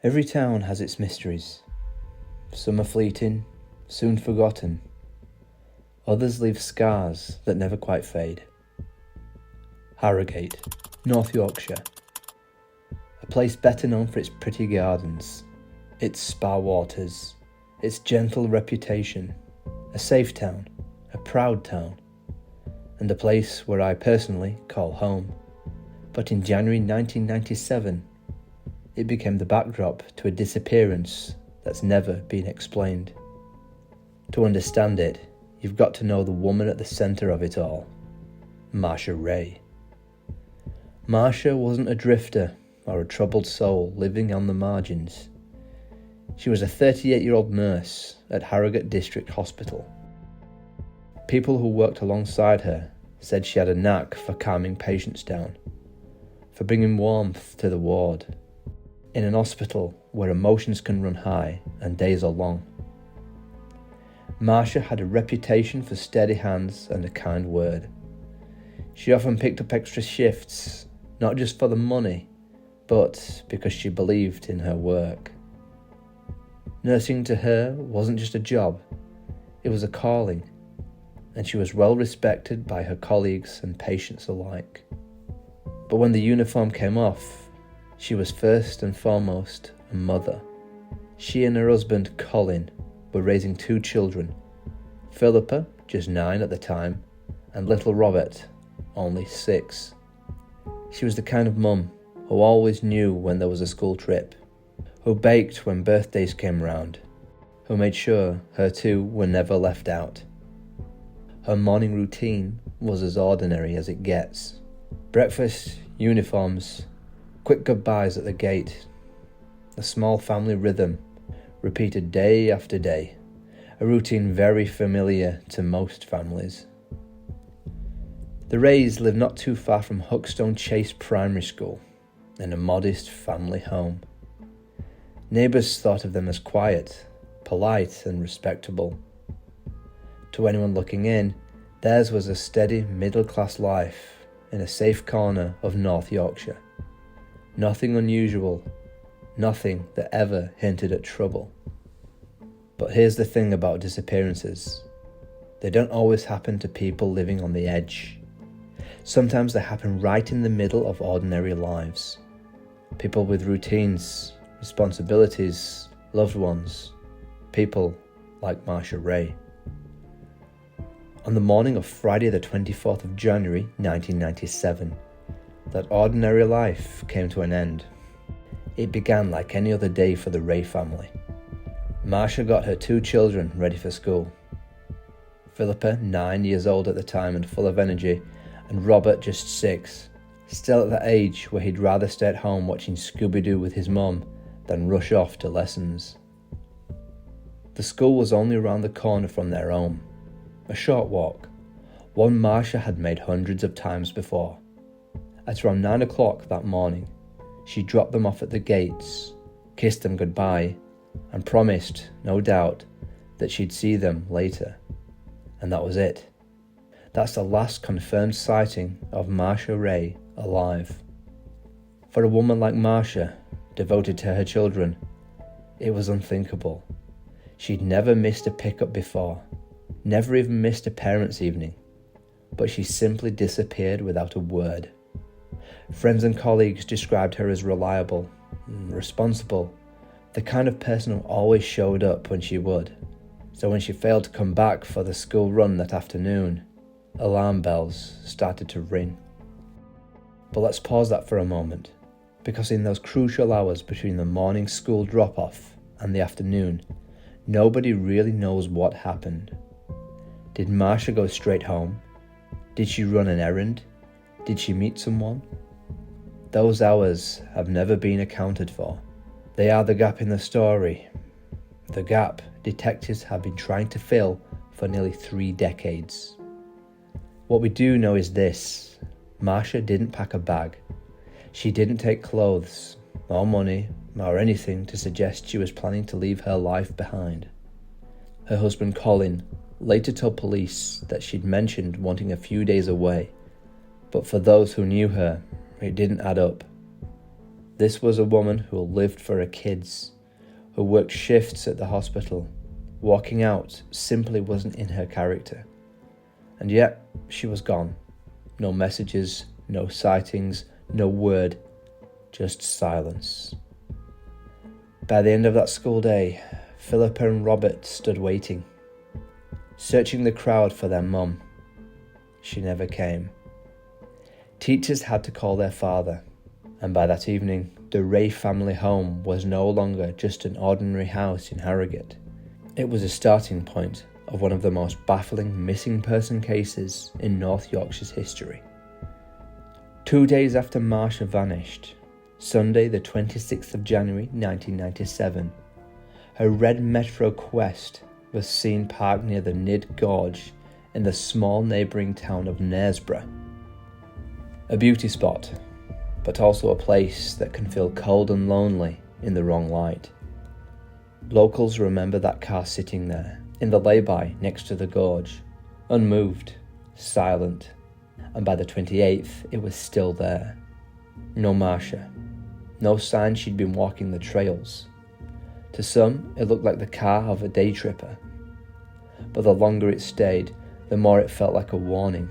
Every town has its mysteries. Some are fleeting, soon forgotten. Others leave scars that never quite fade. Harrogate, North Yorkshire. A place better known for its pretty gardens, its spa waters, its gentle reputation. A safe town, a proud town, and a place where I personally call home. But in January 1997, it became the backdrop to a disappearance that's never been explained. To understand it, you've got to know the woman at the centre of it all, Natasha Wray. Marsha wasn't a drifter or a troubled soul living on the margins. She was a 38-year-old nurse at Harrogate District Hospital. People who worked alongside her said she had a knack for calming patients down, for bringing warmth to the ward, in an hospital where emotions can run high and days are long. Marsha had a reputation for steady hands and a kind word. She often picked up extra shifts, not just for the money, but because she believed in her work. Nursing to her wasn't just a job, it was a calling, and she was well respected by her colleagues and patients alike. But when the uniform came off, she was first and foremost a mother. She and her husband, Colin, were raising 2 children, Philippa, just 9 at the time, and little Robert, only 6. She was the kind of mum who always knew when there was a school trip, who baked when birthdays came round, who made sure her 2 were never left out. Her morning routine was as ordinary as it gets. Breakfast, uniforms, quick goodbyes at the gate, a small family rhythm, repeated day after day, a routine very familiar to most families. The Wrays lived not too far from Hookstone Chase Primary School, in a modest family home. Neighbours thought of them as quiet, polite and respectable. To anyone looking in, theirs was a steady middle-class life in a safe corner of North Yorkshire. Nothing unusual, nothing that ever hinted at trouble. But here's the thing about disappearances. They don't always happen to people living on the edge. Sometimes they happen right in the middle of ordinary lives. People with routines, responsibilities, loved ones. People like Natasha Wray. On the morning of Friday the 24th of January 1997, that ordinary life came to an end. It began like any other day for the Wray family. Marsha got her 2 children ready for school. Philippa, 9 years old at the time and full of energy, and Robert, just 6, still at that age where he'd rather stay at home watching Scooby-Doo with his mum than rush off to lessons. The school was only around the corner from their home, a short walk, one Marsha had made hundreds of times before. At around 9 o'clock that morning, she dropped them off at the gates, kissed them goodbye, and promised, no doubt, that she'd see them later. And that was it. That's the last confirmed sighting of Natasha Wray alive. For a woman like Marsha, devoted to her children, it was unthinkable. She'd never missed a pickup before, never even missed a parents' evening, but she simply disappeared without a word. Friends and colleagues described her as reliable, responsible, the kind of person who always showed up when she would. So when she failed to come back for the school run that afternoon, alarm bells started to ring. But let's pause that for a moment, because in those crucial hours between the morning school drop-off and the afternoon, nobody really knows what happened. Did Marsha go straight home? Did she run an errand? Did she meet someone? Those hours have never been accounted for. They are the gap in the story. The gap detectives have been trying to fill for nearly 3 decades. What we do know is this: Marsha didn't pack a bag. She didn't take clothes, or money, or anything to suggest she was planning to leave her life behind. Her husband Colin later told police that she'd mentioned wanting a few days away, but for those who knew her, it didn't add up. This was a woman who lived for her kids, who worked shifts at the hospital. Walking out simply wasn't in her character. And yet, she was gone. No messages, no sightings, no word, just silence. By the end of that school day, Philippa and Robert stood waiting, searching the crowd for their mum. She never came. Teachers had to call their father, and by that evening, the Wray family home was no longer just an ordinary house in Harrogate. It was a starting point of one of the most baffling missing person cases in North Yorkshire's history. 2 days after Marsha vanished, Sunday the 26th of January 1997, her red Metro Quest was seen parked near the Nid Gorge in the small neighbouring town of Knaresborough. A beauty spot, but also a place that can feel cold and lonely in the wrong light. Locals remember that car sitting there, in the lay-by next to the gorge, unmoved, silent, and by the 28th it was still there. No Marsha, no sign she'd been walking the trails. To some, it looked like the car of a day tripper, but the longer it stayed, the more it felt like a warning,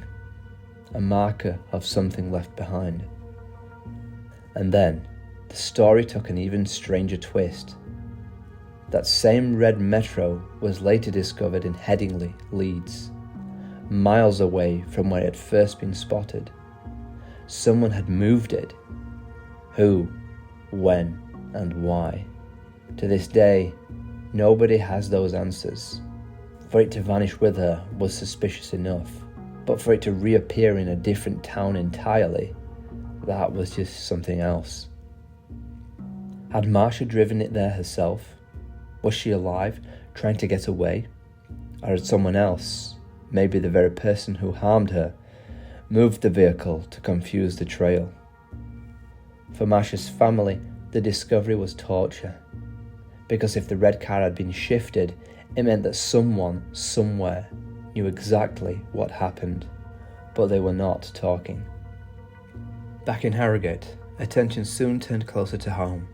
a marker of something left behind. And then, the story took an even stranger twist. That same red Metro was later discovered in Headingley, Leeds, miles away from where it had first been spotted. Someone had moved it. Who, when, and why? To this day, nobody has those answers. For it to vanish with her was suspicious enough, but for it to reappear in a different town entirely, that was just something else. Had Marsha driven it there herself? Was she alive, trying to get away? Or had someone else, maybe the very person who harmed her, moved the vehicle to confuse the trail? For Marsha's family, the discovery was torture. Because if the red car had been shifted, it meant that someone, somewhere, knew exactly what happened. But they were not talking. Back in Harrogate, attention soon turned closer to home.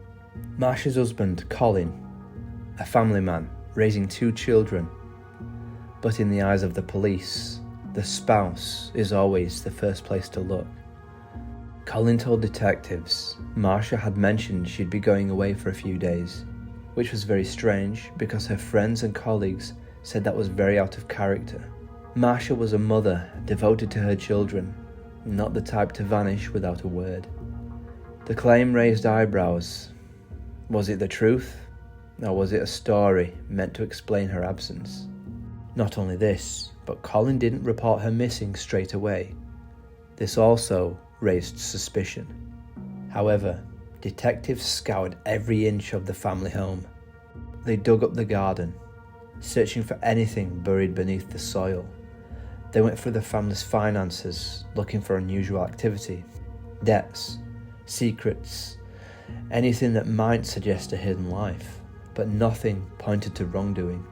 Marsha's husband, Colin, a family man, raising 2 children. But in the eyes of the police, the spouse is always the first place to look. Colin told detectives Marsha had mentioned she'd be going away for a few days, which was very strange because her friends and colleagues said that was very out of character. Marsha was a mother devoted to her children, not the type to vanish without a word. The claim raised eyebrows. Was it the truth? Or was it a story meant to explain her absence? Not only this, but Colin didn't report her missing straight away. This also raised suspicion. However, detectives scoured every inch of the family home. They dug up the garden, searching for anything buried beneath the soil. They went through the family's finances, looking for unusual activity, debts, secrets, anything that might suggest a hidden life. But nothing pointed to wrongdoing.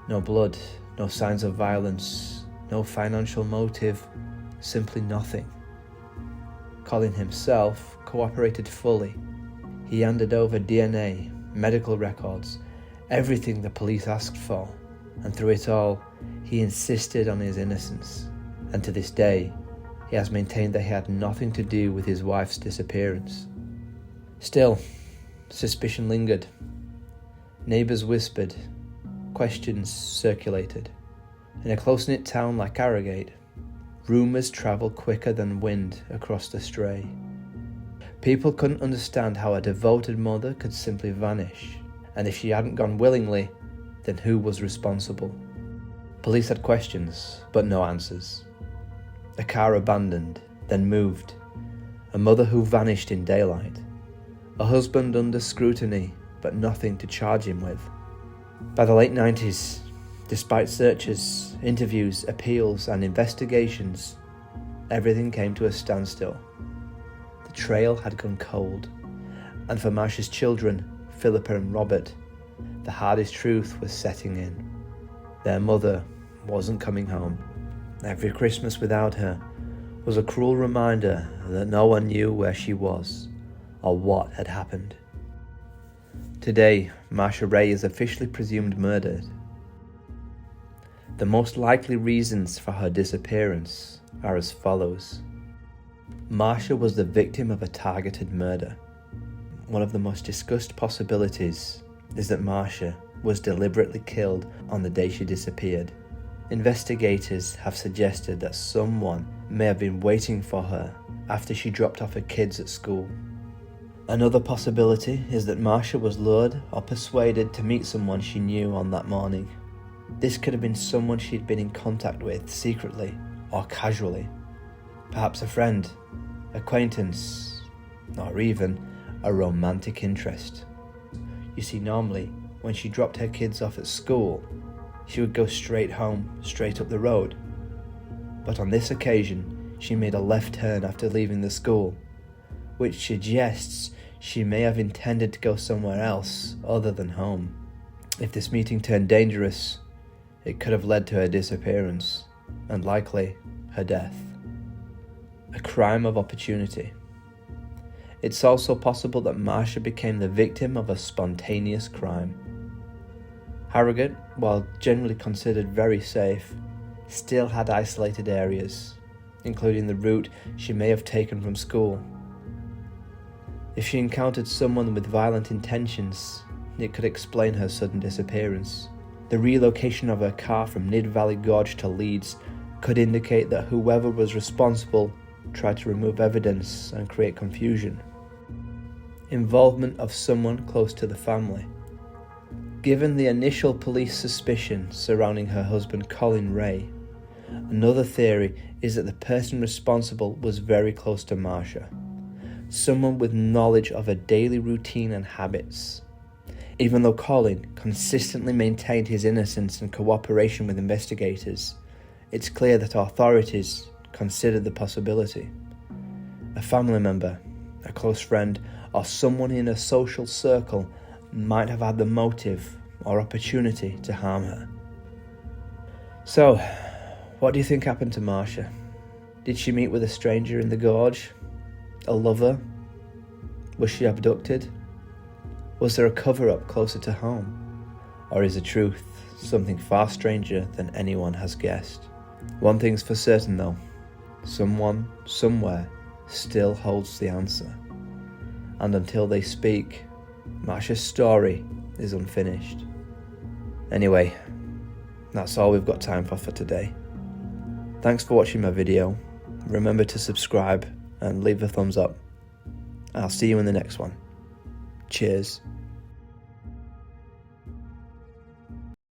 No blood, no signs of violence, no financial motive, simply nothing. Colin himself cooperated fully. He handed over DNA, medical records, everything the police asked for, and through it all, he insisted on his innocence. And to this day, he has maintained that he had nothing to do with his wife's disappearance. Still, suspicion lingered. Neighbours whispered, questions circulated. In a close-knit town like Harrogate, rumours travel quicker than wind across the stray. People couldn't understand how a devoted mother could simply vanish, and if she hadn't gone willingly, then who was responsible? Police had questions, but no answers. A car abandoned, then moved. A mother who vanished in daylight. A husband under scrutiny, but nothing to charge him with. By the late 90s, despite searches, interviews, appeals and investigations, everything came to a standstill. The trail had gone cold, and for Marsha's children, Philippa and Robert, the hardest truth was setting in. Their mother wasn't coming home. Every Christmas without her was a cruel reminder that no one knew where she was, or what had happened. Today, Marsha Wray is officially presumed murdered. The most likely reasons for her disappearance are as follows. Marsha was the victim of a targeted murder. One of the most discussed possibilities is that Marsha was deliberately killed on the day she disappeared. Investigators have suggested that someone may have been waiting for her after she dropped off her kids at school. Another possibility is that Marsha was lured or persuaded to meet someone she knew on that morning. This could have been someone she'd been in contact with secretly or casually. Perhaps a friend, acquaintance, or even a romantic interest. You see, normally, when she dropped her kids off at school, she would go straight home, straight up the road. But on this occasion, she made a left turn after leaving the school, which suggests she may have intended to go somewhere else other than home. If this meeting turned dangerous, it could have led to her disappearance, and likely her death. A crime of opportunity. It's also possible that Marsha became the victim of a spontaneous crime. Harrogate, while generally considered very safe, still had isolated areas, including the route she may have taken from school. If she encountered someone with violent intentions, it could explain her sudden disappearance. The relocation of her car from Nid Valley Gorge to Leeds could indicate that whoever was responsible tried to remove evidence and create confusion. Involvement of someone close to the family. Given the initial police suspicion surrounding her husband Colin Wray, another theory is that the person responsible was very close to Marsha, someone with knowledge of her daily routine and habits. Even though Colin consistently maintained his innocence and cooperation with investigators, it's clear that authorities considered the possibility. A family member, a close friend, or someone in a social circle might have had the motive or opportunity to harm her. So, what do you think happened to Marsha? Did she meet with a stranger in the gorge? A lover? Was she abducted? Was there a cover-up closer to home? Or is the truth something far stranger than anyone has guessed? One thing's for certain though, someone, somewhere, still holds the answer. And until they speak, Marsha's story is unfinished. Anyway, that's all we've got time for today. Thanks for watching my video. Remember to subscribe and leave a thumbs up. I'll see you in the next one. Cheers.